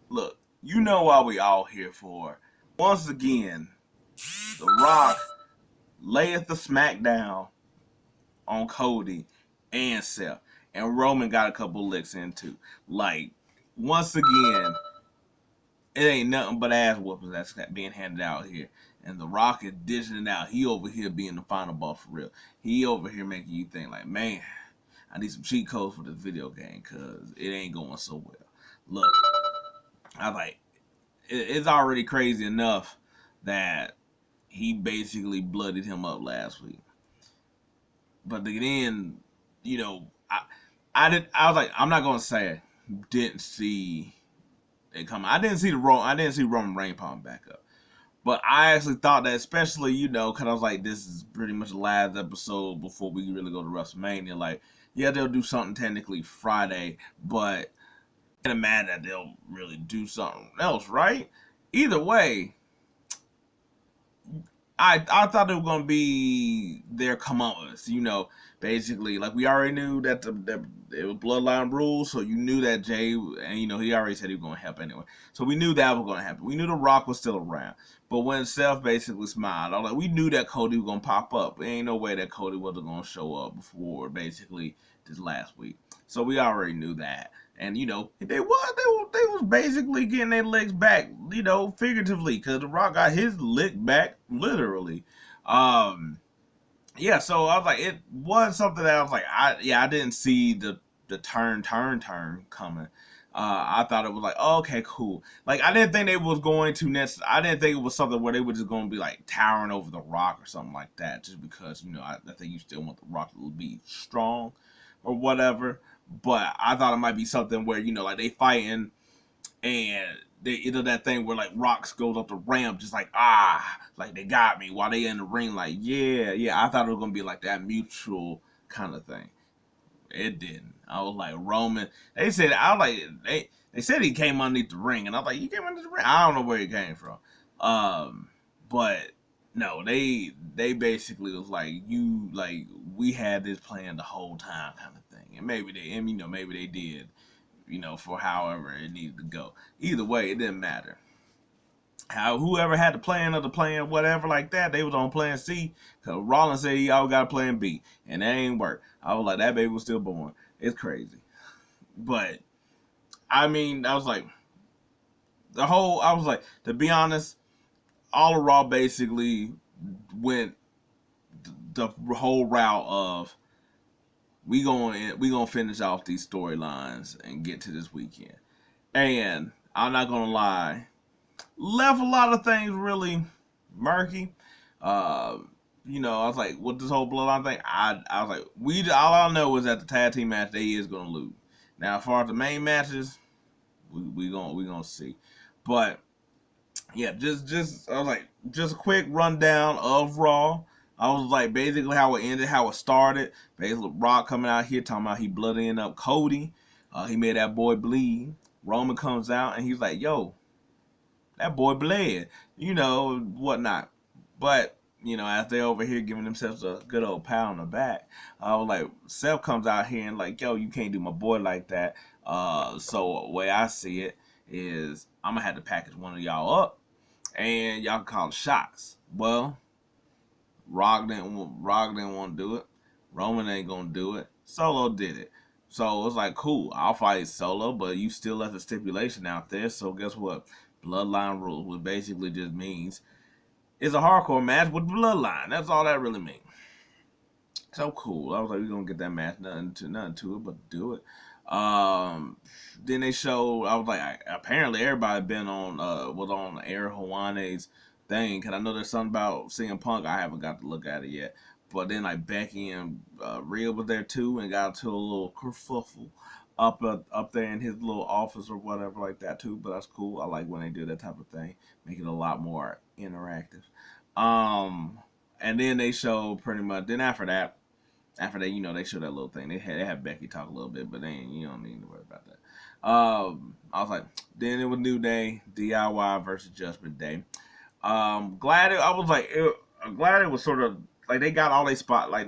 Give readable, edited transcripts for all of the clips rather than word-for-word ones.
Look, you know why we all here for. Once again, The Rock layeth the smackdown on Cody and Seth. And Roman got a couple licks in too. Like, once again, it ain't nothing but ass whoopers that's being handed out here. And The Rock is dishing it out. He over here being the final boss for real. He over here making you think like, man, I need some cheat codes for this video game because it ain't going so well. Look, I like it's already crazy enough that he basically bloodied him up last week. But then, you know, I was like, I'm not gonna say I didn't see it coming. I didn't see Roman Reigns popping back up. But I actually thought that, especially, because I was like, this is pretty much the last episode before we really go to WrestleMania. Like, yeah, they'll do something technically Friday, but I can't imagine that they'll really do something else, right? Either way, I thought it was gonna be their comeuppance, basically. Like, we already knew that it was Bloodline rules, so you knew that Jay, and he already said he was gonna help anyway. So we knew that was gonna happen. We knew The Rock was still around. But when Seth basically smiled, I was like, we knew that Cody was gonna pop up. There ain't no way that Cody wasn't gonna show up before basically this last week. So we already knew that. And they was basically getting their legs back, figuratively, because The Rock got his lick back literally. Yeah, so I was like, it was something that I was like, I didn't see the turn coming. I thought it was like, oh, okay, cool. Like, I didn't think they was going to I didn't think it was something where they were just going to be like towering over The Rock or something like that, just because I think you still want The Rock to be strong or whatever. But I thought it might be something where like they fighting and they that thing where like Rocks goes up the ramp just like like they got me while they in the ring, like yeah. I thought it was gonna be like that mutual kind of thing. It didn't. I was like, Roman. They said they said he came underneath the ring, and I was like, he came underneath the ring. I don't know where he came from. But no, they basically was like, we had this plan the whole time kind of thing, and maybe they did, for however it needed to go. Either way, it didn't matter. Whoever had the plan of the plan, whatever like that, they was on plan C. Cause Rollins said he always got a plan B, and that ain't work. I was like, that baby was still born. It's crazy, but I mean, I was like, to be honest, all of Raw basically went the whole route of we gonna finish off these storylines and get to this weekend. And I'm not gonna lie, left a lot of things really murky. I was like, with this whole bloodline thing, I was like, all I know is that the tag team match they is gonna lose. Now, as far as the main matches, we gonna see. But yeah, just I was like, just a quick rundown of Raw. I was like, basically how it ended, how it started. Basically, Rock coming out here talking about he bloodying up Cody. He made that boy bleed. Roman comes out and he's like, yo, that boy bled, whatnot. But, as they over here giving themselves a good old pat on the back, I was like, Seth comes out here and like, yo, you can't do my boy like that. So the way I see it is I'm going to have to package one of y'all up and y'all can call the shots. Well, Rock didn't want to do it. Roman ain't going to do it. Solo did it. So it was like, cool, I'll fight Solo, but you still left a stipulation out there. So guess what? Bloodline rules, which basically just means it's a hardcore match with Bloodline. That's all that really means. So cool. I was like, we're gonna get that match, nothing to it, but do it. Then they showed. I was like, apparently everybody been on was on Air Hawaii's thing, cause I know there's something about CM Punk. I haven't got to look at it yet. But then like Becky and Rhea was there too, and got to a little kerfuffle up there in his little office or whatever like that too. But that's cool. I like when they do that type of thing, make it a lot more interactive. And then they showed pretty much. Then after that, they showed that little thing. They had Becky talk a little bit, but you don't need to worry about that. I was like, then it was New Day, DIY versus Judgment Day. Glad it was sort of like they got all they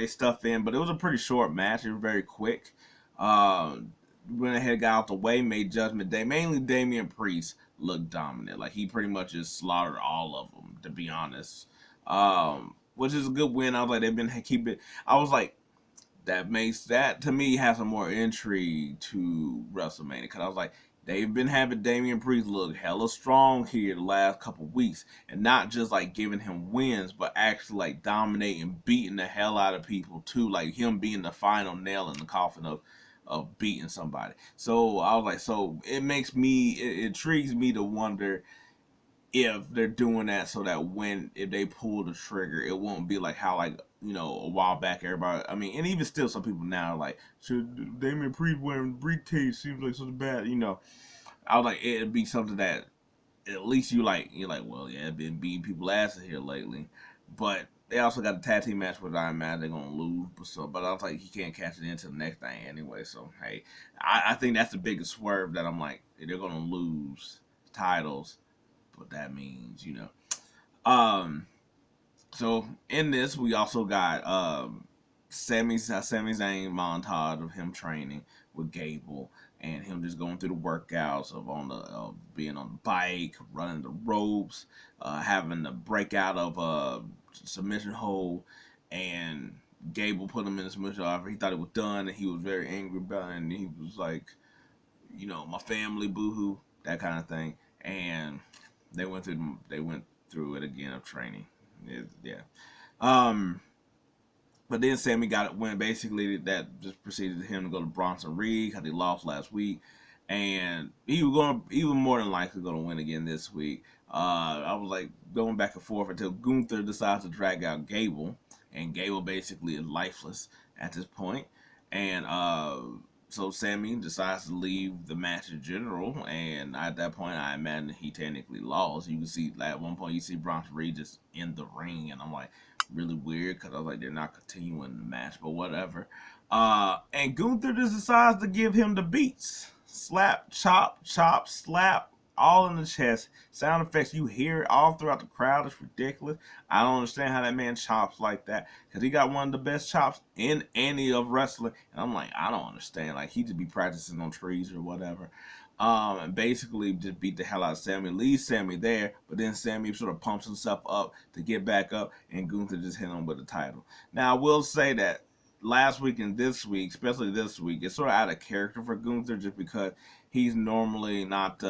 stuff in, but it was a pretty short match. It was very quick. Went ahead, got out the way, made Judgment Day, mainly Damian Priest, look dominant. Like he pretty much just slaughtered all of them, to be honest. Which is a good win. I was like, they've been keeping. I was like, that makes that to me has some more intrigue to WrestleMania, because I was like, they've been having Damian Priest look hella strong here the last couple weeks, and not just like giving him wins, but actually like dominating, beating the hell out of people too, like him being the final nail in the coffin of beating somebody. So I was like, so it makes me, it intrigues me to wonder if they're doing that so that when if they pull the trigger, it won't be like how, like, you know, a while back everybody, I mean, and even still some people now are like, should Damian Priest wearing briefcase seems like such bad, you know. I was like, it'd be something that at least you're like, well, yeah, I've been beating people asses here lately. But they also got a tag team match with I imagine they're gonna lose, but I was like, he can't catch it into the next thing anyway. So hey, I think that's the biggest swerve, that I'm like, they're gonna lose titles, but that means, you know. So in this, we also got Sami Zayn montage of him training with Gable, and him just going through the workouts of being on the bike, running the ropes, having the breakout of a submission hold, and Gable put him in the submission after he thought it was done, and he was very angry about it, and he was like, you know, my family, boohoo, that kind of thing, and they went through it again of training. Yeah. Um, but then Sami got it when basically that just proceeded him to go to Bronson Reed because he lost last week, and he was more than likely going to win again this week. I was like going back and forth until Gunther decides to drag out Gable, and Gable basically is lifeless at this point, and so Sami decides to leave the match in general, and at that point, I imagine he technically lost. You can see at one point you see Bronson Reed just in the ring, and I'm like, really weird, because I was like, they're not continuing the match, but whatever. And Gunther just decides to give him the beats. Slap, chop, chop, slap, all in the chest. Sound effects, you hear it all throughout the crowd. It's ridiculous. I don't understand how that man chops like that, because he got one of the best chops in any of wrestling. And I'm like, I don't understand. Like, he could be practicing on trees or whatever. And basically just beat the hell out of Sami, leaves Sami there, but then Sami sort of pumps himself up to get back up, and Gunther just hit him with the title. Now, I will say that last week and this week, especially this week, it's sort of out of character for Gunther, just because he's normally not,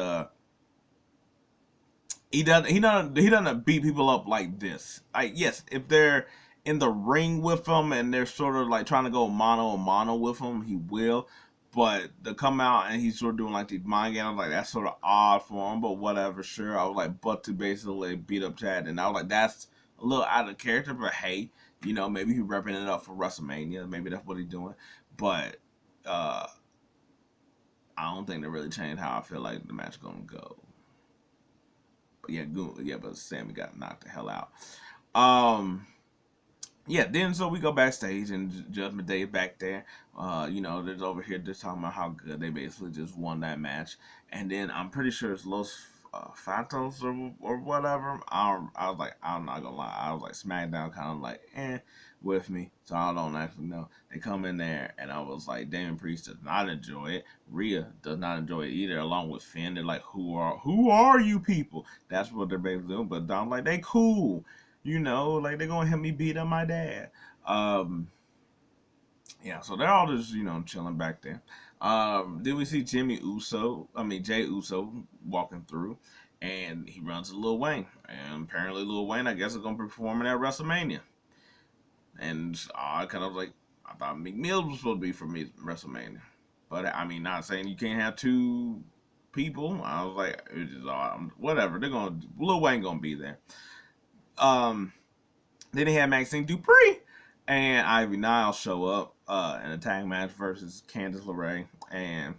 he doesn't beat people up like this. Like, yes, if they're in the ring with him and they're sort of like trying to go mano a mano with him, he will. But to come out and he's sort of doing like these mind games, I was like, that's sort of odd for him, but whatever, sure. I was like, but to basically beat up Chad, and I was like, that's a little out of character, but hey, you know, maybe he's repping it up for WrestleMania. Maybe that's what he's doing. But I don't think they really changed how I feel like the match is gonna go. But but Sami got knocked the hell out. Yeah, then so we go backstage and Judgment Day is back there. You know, they're over here just talking about how good they basically just won that match. And then I'm pretty sure it's Los Fantos or whatever. I was like, I'm not gonna lie, I was like SmackDown kind of like with me, so I don't actually know. They come in there and I was like, Damon Priest does not enjoy it. Rhea does not enjoy it either, along with Finn. They're like, who are you people? That's what they're basically doing. But I'm like, they cool. You know, like they're gonna help me beat up my dad. Yeah, so they're all just, you know, chilling back there. Then we see Jay Uso walking through, and he runs to Lil Wayne. And apparently Lil Wayne, I guess, is gonna be performing at WrestleMania. And I kind of like, I thought McMillan was supposed to be for me WrestleMania. But I mean, not saying you can't have two people. I was like, it's just whatever. Lil Wayne gonna be there. Then he had Maxine Dupree and Ivy Nile show up in a tag match versus Candice LeRae and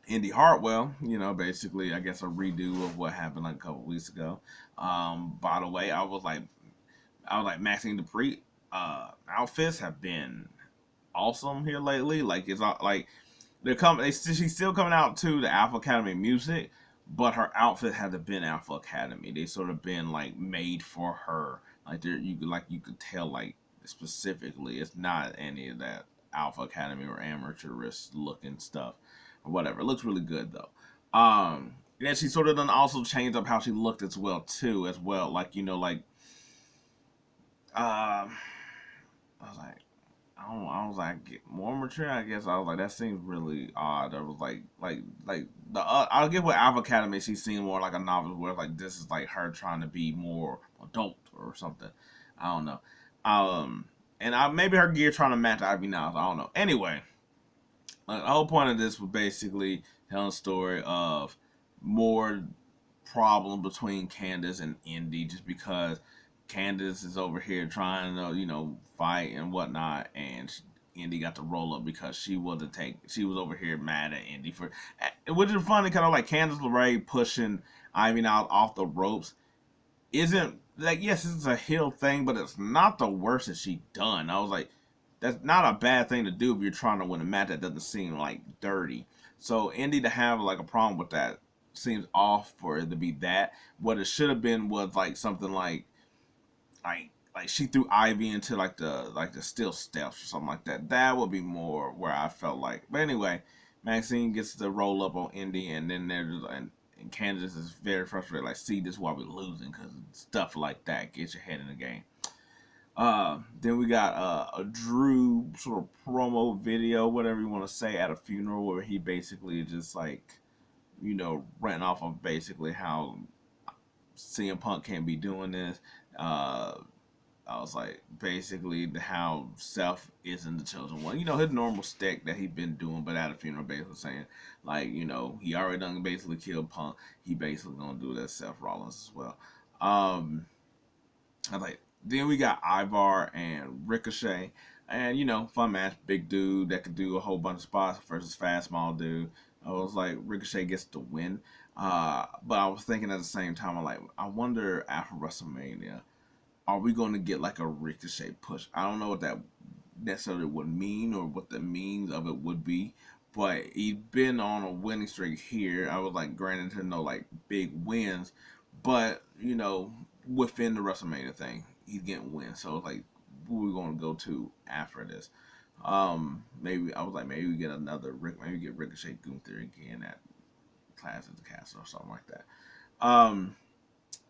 Indy Hartwell. You know, basically, I guess a redo of what happened like a couple weeks ago. By the way, I was like Maxine Dupree outfits have been awesome here lately. Like, it's not like she's still coming out to the Alpha Academy music, but her outfit hasn't been Alpha Academy. They sort of been like made for her. Like, you could tell, like, specifically it's not any of that Alpha Academy or amateurish looking stuff or whatever. It looks really good though. And she sort of done also changed up how she looked as well too, as well. Like I was like, I was like more mature. I guess I was like that seems really odd. I was like the I'll get with Alpha Academy. She seemed more like a novel where like this is like her trying to be more adult or something. I don't know. And maybe her gear trying to match Ivy now. I don't know. Anyway, the whole point of this was basically telling a story of more problem between Candace and Indy, just because Candace is over here trying to, fight and whatnot, and Indy got to roll up because she was over here mad at Indy for, which is funny, kind of like Candace LeRae pushing Ivy out off the ropes. Isn't like, yes, it's a heel thing, but it's not the worst that she done. I was like, that's not a bad thing to do if you're trying to win a match. That doesn't seem like dirty. So Indy to have like a problem with that seems off for it to be that. What it should have been was like something like she threw Ivy into like the steel steps or something like that. That would be more where I felt like. But anyway, Maxine gets to roll up on Indy, and then there's and Candace is very frustrated. Like, see, this is why we're losing, because stuff like that gets your head in the game. Then we got a Drew sort of promo video, whatever you want to say, at a funeral where he basically just like, ran off of basically how CM Punk can't be doing this. I was like, basically how Seth isn't the chosen one. His normal stick that he's been doing, but at a funeral, basically saying, like, he already done basically killed Punk. He basically gonna do that Seth Rollins as well. I was like, then we got Ivar and Ricochet. And, fun match, big dude that could do a whole bunch of spots versus fast, small dude. I was like, Ricochet gets the win. But I was thinking at the same time, I'm like, I wonder after WrestleMania, are we going to get like a Ricochet push? I don't know what that necessarily would mean or what the means of it would be. But he's been on a winning streak here. I was like, granted to no like big wins, but within the WrestleMania thing, he's getting wins. So it's like, who are we going to go to after this? Maybe I was like, maybe we get another maybe get Ricochet Gunther again at Clash of the Castle or something like that.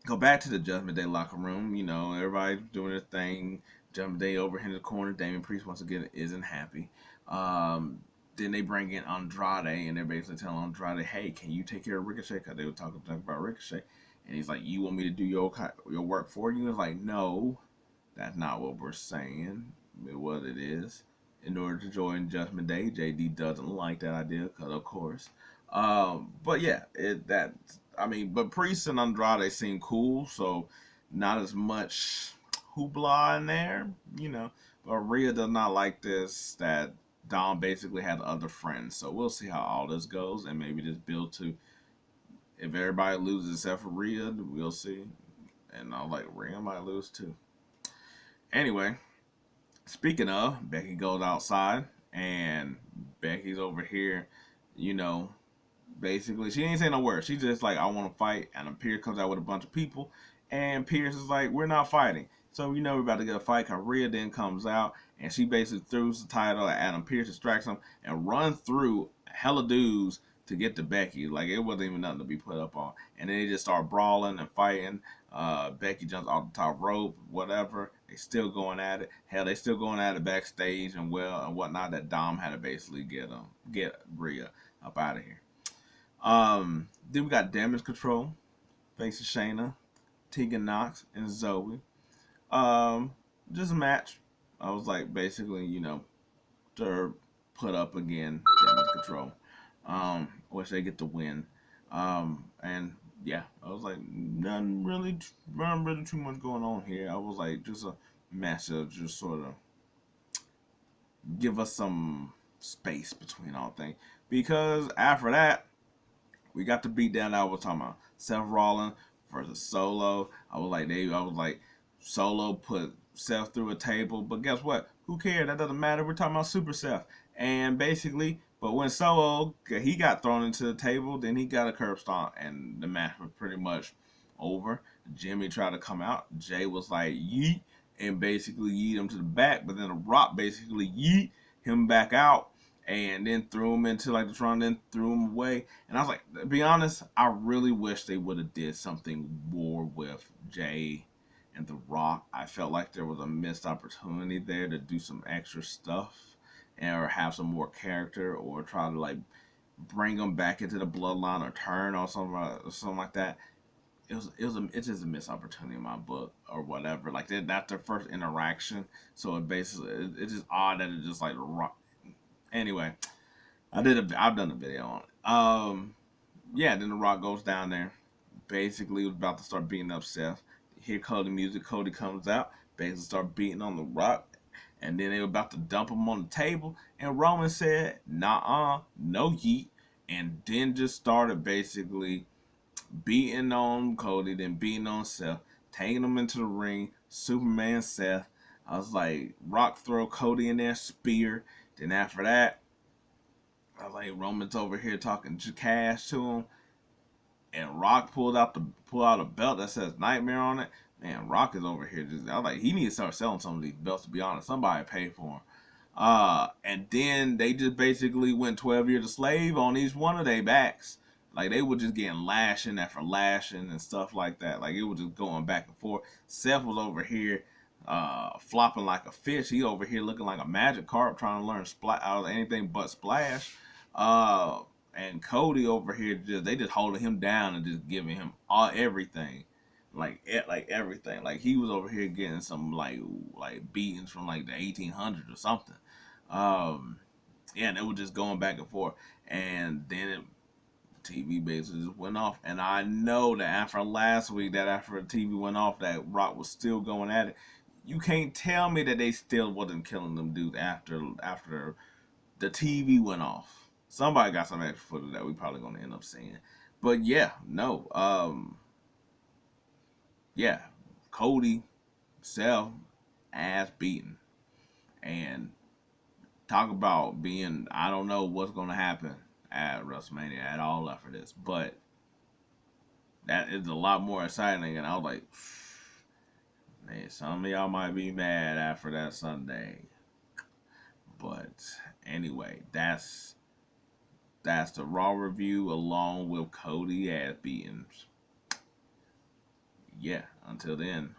Go back to the Judgment Day locker room. Everybody doing their thing. Judgment Day over here in the corner. Damian Priest once again isn't happy. Then they bring in Andrade, and they're basically telling Andrade, "Hey, can you take care of Ricochet?" Because they were talking about Ricochet, and he's like, "You want me to do your work for you?" And it's like, "No, that's not what we're saying. What it is." In order to join Judgment Day, JD doesn't like that idea, because of course. But yeah, but Priest and Andrade seem cool, so not as much hoopla in there, But Rhea does not like this, that Dom basically had other friends. So we'll see how all this goes, and maybe this build to, if everybody loses except for Rhea, we'll see. And I'm like, Rhea might lose too. Anyway, speaking of, Becky goes outside, and Becky's over here, you know, basically, she ain't saying no words. She's just like, I want to fight. And Pierce comes out with a bunch of people. And Pierce is like, we're not fighting. So we're about to get a fight. Rhea then comes out, and she basically throws the title at Adam Pierce, distracts him, and runs through hella dudes to get to Becky. Like, it wasn't even nothing to be put up on. And then they just start brawling and fighting. Becky jumps off the top rope, whatever. They still going at it. Hell, they still going at it backstage and whatnot. That Dom had to basically get Rhea up out of here. Then we got Damage Control facing Shayna, Tegan Knox, and Zoe. Just a match. I was like, basically, to put up again Damage Control. Which they get the win. And yeah, I was like, nothing really too much going on here. I was like, just a match that just sort of give us some space between all things. Because after that, we got the beatdown I was talking about. Seth Rollins versus Solo. I was like, Solo put Seth through a table, but guess what? Who cares? That doesn't matter. We're talking about Super Seth. And basically, but when Solo, he got thrown into the table, then he got a curb stomp, and the match was pretty much over. Jimmy tried to come out. Jay was like, yeet, and basically yeet him to the back, but then The Rock basically yeet him back out. and then threw him into like the throne, then threw him away. And I was like, to be honest, I really wish they would have did something more with Jay and The Rock. I felt like there was a missed opportunity there to do some extra stuff, and or have some more character, or try to like bring them back into the bloodline, or turn or something like that. It's just a missed opportunity in my book, or whatever. Like that's their first interaction, so it's just odd that it just like Rock. Anyway, I've done a video on it. Yeah, then The Rock goes down there. Basically, was about to start beating up Seth. Hear Cody music. Cody comes out. Basically, start beating on The Rock. And then they were about to dump him on the table. And Roman said, "Nah, no yeet." And then just started basically beating on Cody, then beating on Seth, taking him into the ring. Superman Seth. I was like, Rock throw Cody in there, spear. Then after that, I was like, Roman's over here talking cash to him, and Rock pull out a belt that says Nightmare on it. Man, Rock is over here just. I was like, he needs to start selling some of these belts. To be honest, somebody pay for them. And then they just basically went 12 years a slave on each one of their backs. Like they were just getting lashing after lashing and stuff like that. Like it was just going back and forth. Seth was over here flopping like a fish. He over here looking like a magic carp trying to learn out of anything but splash. And Cody over here they just holding him down and just giving him everything. Like everything. Like he was over here getting some like beatings from like the 1800s or something. Yeah, and it was just going back and forth. And then TV basically just went off. And I know that after last week, that after the TV went off, that Rock was still going at it. You can't tell me that they still wasn't killing them dudes after the TV went off. Somebody got some extra footage that we probably gonna end up seeing. But yeah, no. Yeah, Cody, Seth, ass beaten, and talk about being. I don't know what's gonna happen at WrestleMania at all after this, but that is a lot more exciting. And I was like, man, some of y'all might be mad after that Sunday, but anyway, that's the Raw review along with Cody ass beatings. Yeah, until then.